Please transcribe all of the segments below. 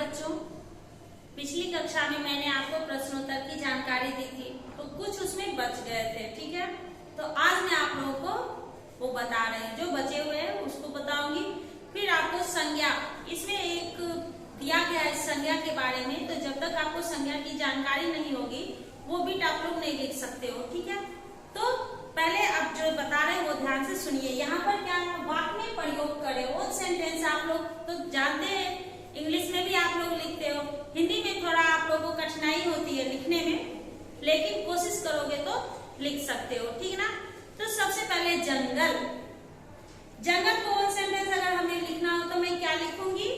बच्चों, पिछली कक्षा में मैंने आपको प्रश्नोत्तर की जानकारी दी थी, तो कुछ उसमें बच गए थे। ठीक है, तो आज मैं आप लोगों को वो बता रही हूँ, जो बचे हुए हैं उसको बताऊंगी। फिर आपको संज्ञा, इसमें एक दिया गया है संज्ञा के बारे में, तो जब तक आपको संज्ञा की जानकारी नहीं होगी वो बिट आप लोग नहीं लिख सकते हो। ठीक है, तो पहले अब जो बता रहे हैं वो ध्यान से सुनिए। यहाँ पर क्या वाक्य में प्रयोग करें, वो सेंटेंस आप लोग तो जानते हैं, इंग्लिश में भी आप लोग लिखते हो, हिंदी में थोड़ा आप लोगों को कठिनाई होती है लिखने में, लेकिन कोशिश करोगे तो लिख सकते हो। ठीक ना, तो सबसे पहले जंगल। जंगल को वन सेंटेंस अगर हमें लिखना हो तो मैं क्या लिखूंगी,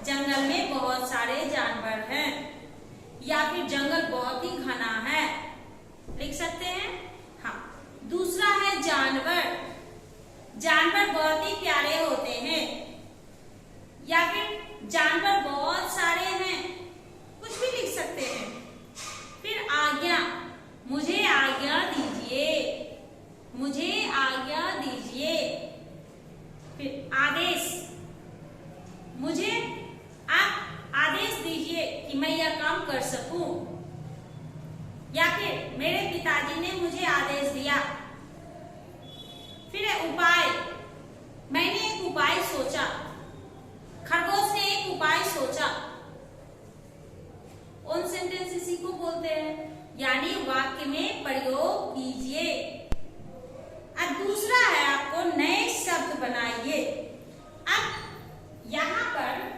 जंगल में बहुत सारे जानवर हैं, या फिर जंगल बहुत ही घना है, लिख सकते हैं। हाँ, दूसरा है जानवर। जानवर बहुत ही प्यारे होते हैं, या फिर जानवर बहुत सारे हैं, कुछ भी लिख सकते हैं। फिर आज्ञा, मुझे आज्ञा दीजिए, मुझे आज्ञा दीजिए। फिर आदेश, मुझे आप आदेश दीजिए कि मैं यह काम कर सकूं, या फिर मेरे पिताजी ने मुझे आदेश दिया। फिर है उपाय, मैंने एक उपाय सोचा, खरगोश ने एक उपाय सोचा। ऑन सेंटेंस इसी को बोलते हैं, यानी वाक्य में प्रयोग कीजिए। अब दूसरा है आपको नए शब्द बनाइए। अब यहां पर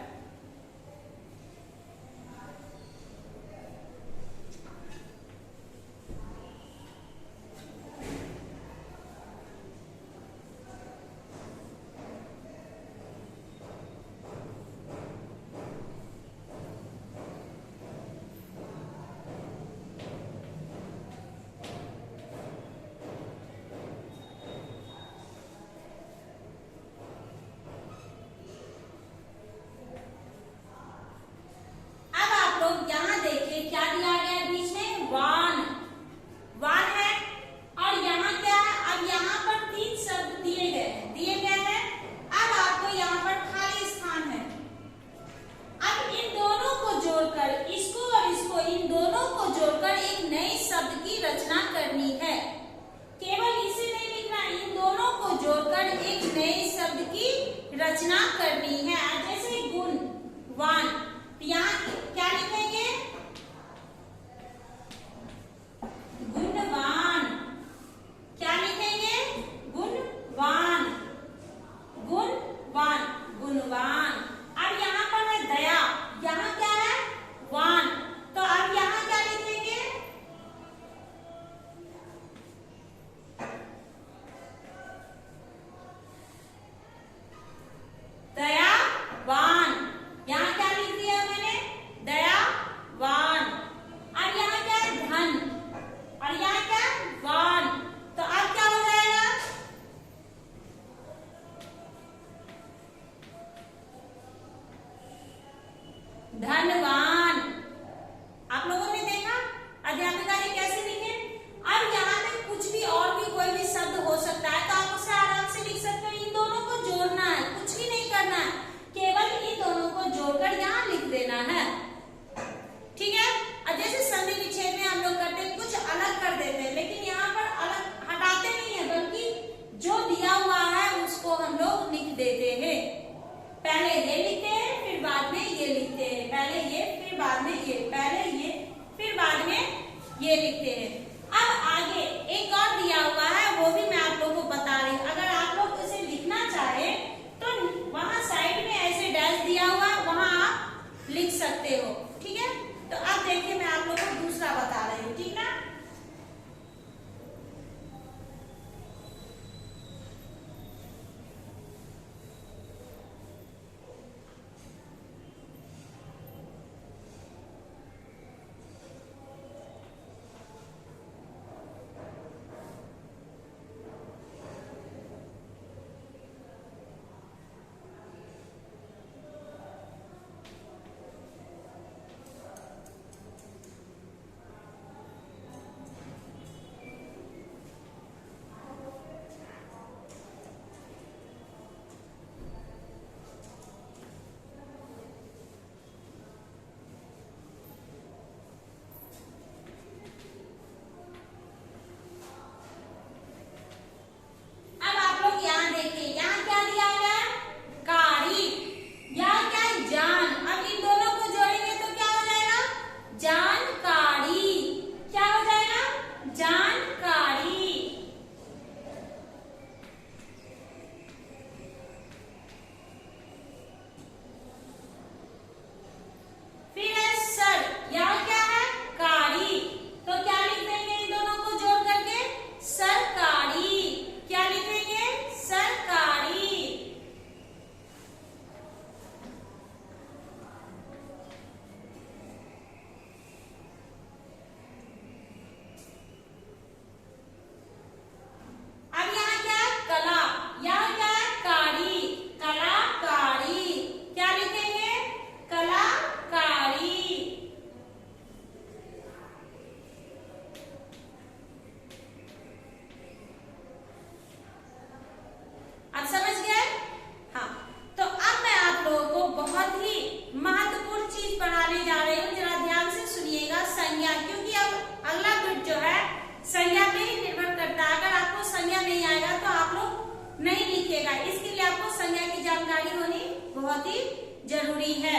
नहीं लिखेगा। इसके लिए आपको संज्ञा की जानकारी होनी बहुत ही जरूरी है।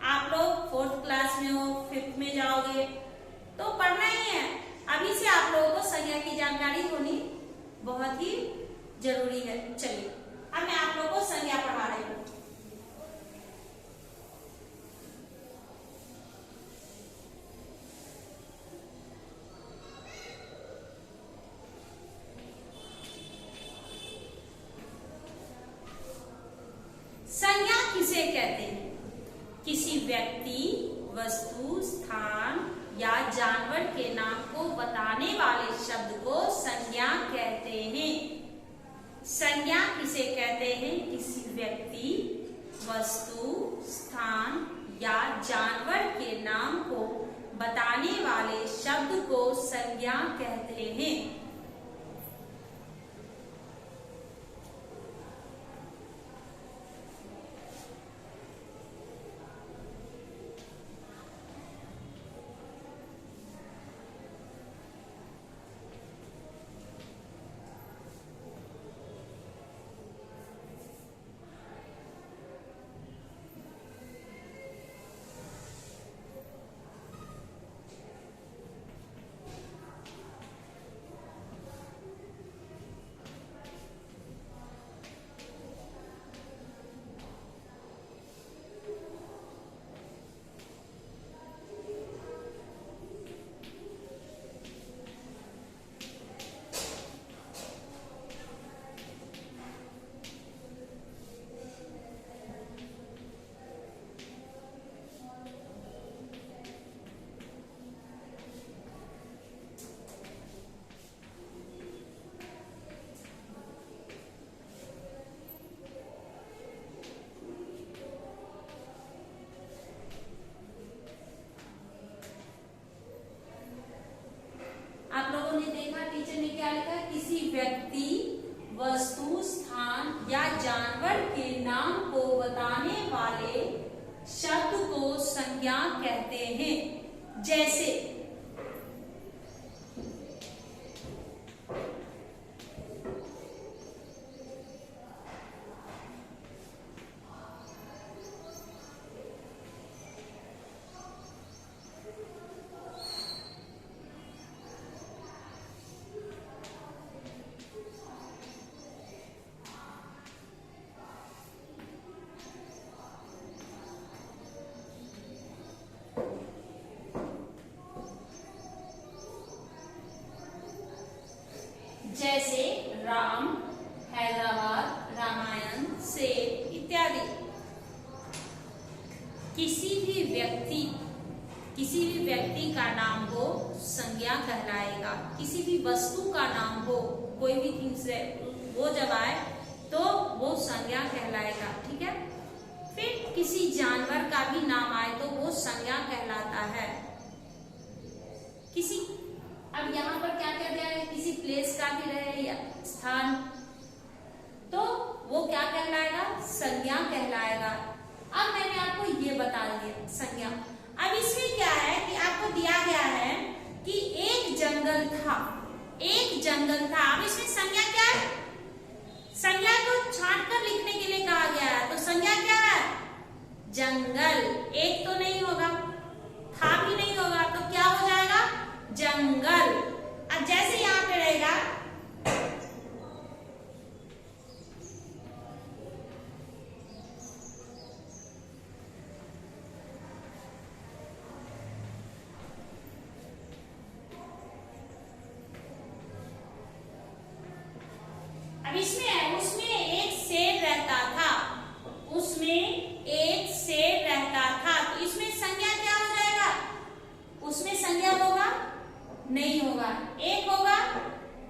आप लोग 4th क्लास में हो, 5th में जाओगे तो पढ़ना ही है। अभी से आप लोगों को संज्ञा की जानकारी होनी बहुत ही जरूरी है। चलिए अब मैं आप लोगों को संज्ञा पढ़ा रही हूँ। संज्ञा किसे कहते हैं? किसी व्यक्ति, वस्तु, स्थान या जानवर के नाम को बताने वाले शब्द को संज्ञा कहते हैं। संज्ञा किसे कहते हैं? किसी व्यक्ति, वस्तु, स्थान या जानवर के नाम को बताने वाले शब्द को संज्ञा कहते हैं। व्यक्ति, वस्तु, स्थान या जानवर के नाम को बताने वाले शब्द को संज्ञा कहते हैं। जैसे जैसे राम, हैदराबाद, रामायण, सेब इत्यादि। किसी भी व्यक्ति का नाम हो संज्ञा कहलाएगा। किसी भी वस्तु का नाम हो, कोई भी थिंग्स है, वो जब आए तो वो संज्ञा कहलाएगा। ठीक है। फिर किसी जानवर का भी नाम आए तो वो संज्ञा कहलाता है। किसी अब यहाँ पर क्या कर दिया है, किसी प्लेस का भी रहे या स्थान, तो वो क्या कहलाएगा, संज्ञा कहलाएगा। अब मैंने आपको ये बता दिया संज्ञा। अब इसमें क्या है कि आपको दिया गया है कि एक जंगल था, अब इसमें संज्ञा क्या है, संज्ञा को छांट कर लिखने के लिए कहा गया है। तो संज्ञा क्या है, जंगल। एक तो नहीं होगा, था भी नहीं होगा, तो क्या हो जाएगा, जंगल। अब जैसे यहाँ पे रहेगा अब उसमें एक शेर रहता था, तो इसमें संज्ञा क्या हो जाएगा, उसमें संज्ञा होगा, नहीं होगा। एक होगा,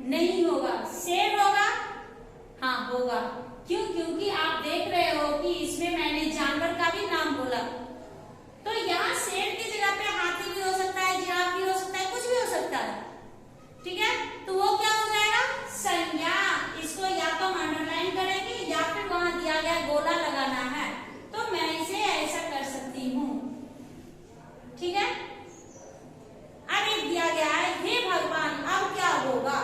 नहीं होगा। शेर होगा, हाँ होगा। क्यों? क्योंकि आप देख रहे हो कि इसमें मैंने जानवर का भी नाम बोला। तो यहाँ शेर की जगह पे हाथी भी हो सकता है, जिराफ भी हो सकता है, कुछ भी हो सकता है। ठीक है। तो वो क्या हो जाएगा, संज्ञा। इसको या तो अंडरलाइन करेंगे या फिर वहां दिया गया गोला लगाना है, तो मैं इसे ऐसा कर सकती हूँ। ठीक है। अब एक दिया गया है, हे भगवान अब क्या होगा।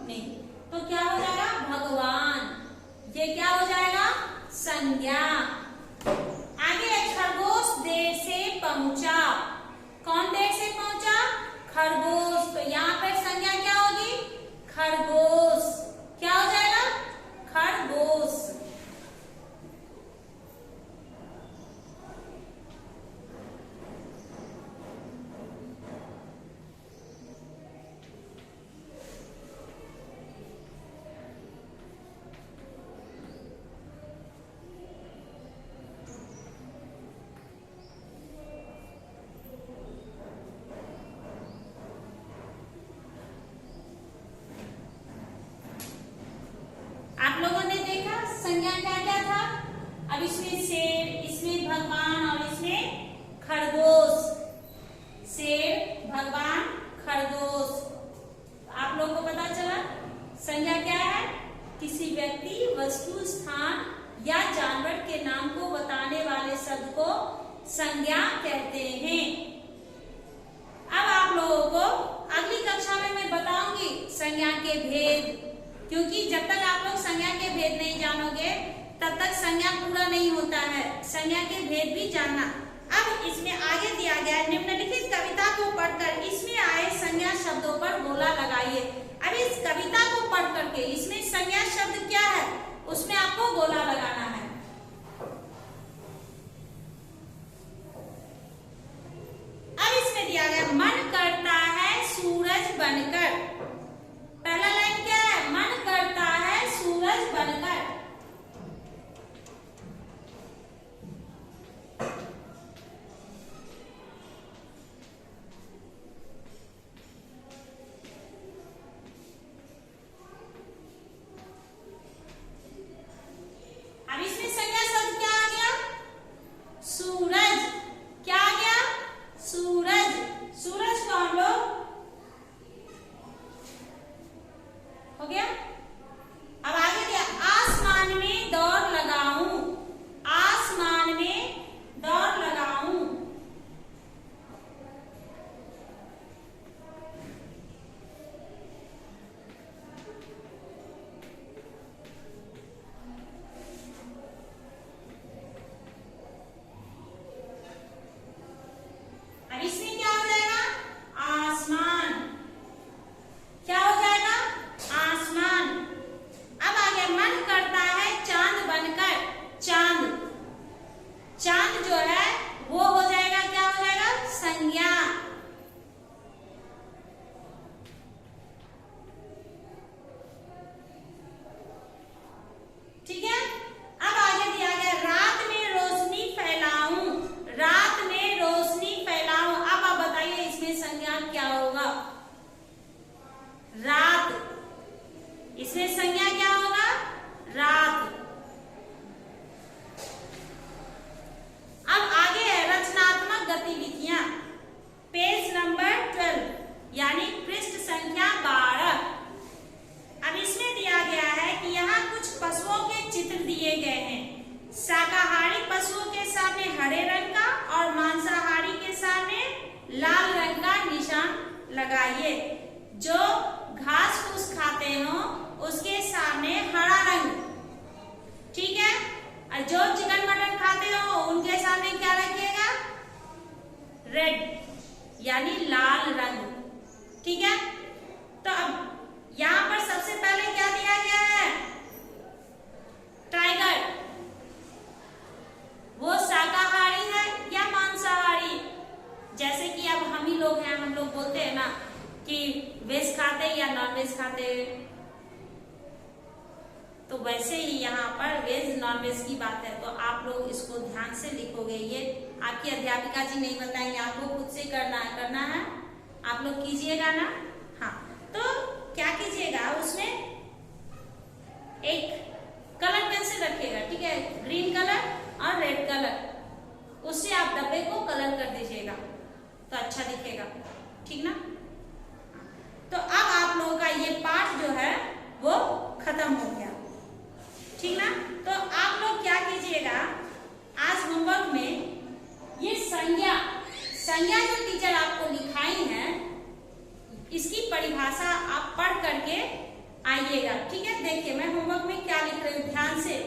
नहीं, तो क्या हो जाएगा भगवान, ये क्या हो जाएगा संज्ञा। आगे है खरगोश देर से पहुंचा, कौन देर से पहुंचा खरगोश, तो यहाँ पर संज्ञा क्या होगी खरगोश, क्या हो जाएगा खरगोश। आप लोगों ने देखा संज्ञा क्या क्या था, अब इसमें शेर, इसमें भगवान और इसमें खरगोश, शेर भगवान खरगोश। आप लोगों को पता चला संज्ञा क्या है, किसी व्यक्ति वस्तु स्थान या जानवर के नाम को बताने वाले शब्द को संज्ञा कहते हैं। अब आप लोगों को अगली कक्षा में मैं बताऊंगी संज्ञा के भेद, क्योंकि जब तक आप लोग संज्ञा के भेद नहीं जानोगे तब तक संज्ञा पूरा नहीं होता है, संज्ञा के भेद भी जानना। अब इसमें आगे दिया गया निम्नलिखित कविता को पढ़कर इसमें आए संज्ञा शब्दों पर गोला लगाइए। अब इस कविता को पढ़ करके इसमें संज्ञा शब्द क्या है उसमें आपको गोला लगाना है। अब इसमें दिया गया मन करता है सूरज बनकर, पहला लाइन क्या है मन करता है सूरज बनकर। अब इसमें संज्ञा शब्द क्या आ गया सूरज, क्या आ गया सूरज, सूरज को हम लोग हो गया। अब आगे दिया आसमान में दौड़ लगाऊं, आसमान में दौड़ लगाऊं। अब इसमें क्या हो जाएगा आसमान, क्या हो जाएगा आसमान। अब आगे मन करता है चांद बनकर, चांद, चांद जो है वो हो जाएगा क्या हो जाएगा संज्ञा। ठीक है। अब आगे दिया गया रात में रोशनी फैलाऊं, रात में रोशनी फैलाऊं। अब आप बताइए इसमें संज्ञा क्या होगा रात, इसमें संज्ञा क्या होगा रात। अब आगे है रचनात्मक गतिविधियां, पेज नंबर 12 यानी पृष्ठ संख्या 12। अब इसमें दिया गया है कि यहाँ कुछ पशुओं के चित्र दिए गए हैं। शाकाहारी पशुओं के सामने हरे रंग का और मांसाहारी के सामने लाल रंग का निशान लगाइए। जो घास फूस खाते हो उसके सामने हरा रंग, ठीक है, और जो चिकन मटन खाते हो उनके सामने क्या रखिएगा रेड यानी लाल रंग। ठीक है। तो अब यहाँ पर सबसे पहले क्या दिया गया है टाइगर, वो शाकाहारी है या मांसाहारी। जैसे कि अब हम ही लोग हैं, हम लोग बोलते हैं ना कि वेज खाते या नॉन वेज खाते, तो वैसे ही यहाँ पर वेज नॉन वेज की बात है। तो आप लोग इसको ध्यान से लिखोगे, ये आपकी अध्यापिका जी नहीं बताएंगे, आपको खुद से करना है, आप लोग कीजिएगा ना। हाँ, तो क्या कीजिएगा उसमें एक कलर पेंसिल रखिएगा, ठीक है, ग्रीन कलर और रेड कलर, उससे आप डब्बे को कलर कर दीजिएगा तो अच्छा दिखेगा, ठीक ना। तो अब आप लोगों का ये पाठ जो है वो खत्म हो गया, ठीक ना। तो आप लोग क्या कीजिएगा आज होमवर्क में ये संज्ञा जो टीचर आपको लिखाई है इसकी परिभाषा आप पढ़ करके आइएगा, ठीक है। देखिए मैं होमवर्क में क्या लिख रही हूँ, ध्यान से।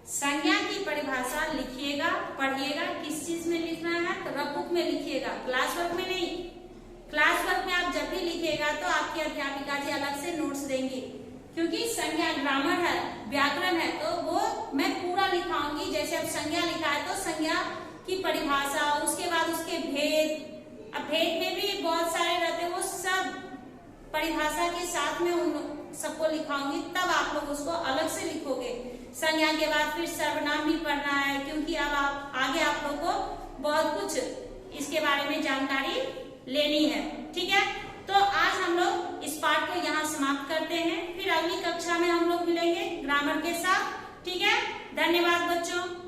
संज्ञा की परिभाषा लिखिएगा, पढ़िएगा। किस चीज में लिखना है, तो रफ बुक में लिखिएगा, क्लास वर्क में नहीं। क्लास वर्क में आप जब भी लिखिएगा तो आपकी अध्यापिका जी अलग से नोट्स देंगी, क्योंकि संज्ञा ग्रामर है, व्याकरण है, तो वो मैं पूरा लिखाऊंगी। जैसे अब संज्ञा लिखा है तो संज्ञा की परिभाषा, उसके बाद उसके भेद, अब भेद में भी बहुत सारे रहते हैं, वो सब परिभाषा के साथ में उन सबको लिखाऊंगी, तब आप लोग उसको अलग से लिखोगे। संज्ञा के बाद फिर सर्वनाम भी पढ़ना है, क्योंकि अब आप आगे आप लोग को बहुत कुछ इसके बारे में जानकारी लेनी है, ठीक है। तो आज हम लोग इस पाठ को यहाँ समाप्त करते हैं, फिर अगली कक्षा में हम लोग मिलेंगे ग्रामर के साथ, ठीक है। धन्यवाद बच्चों।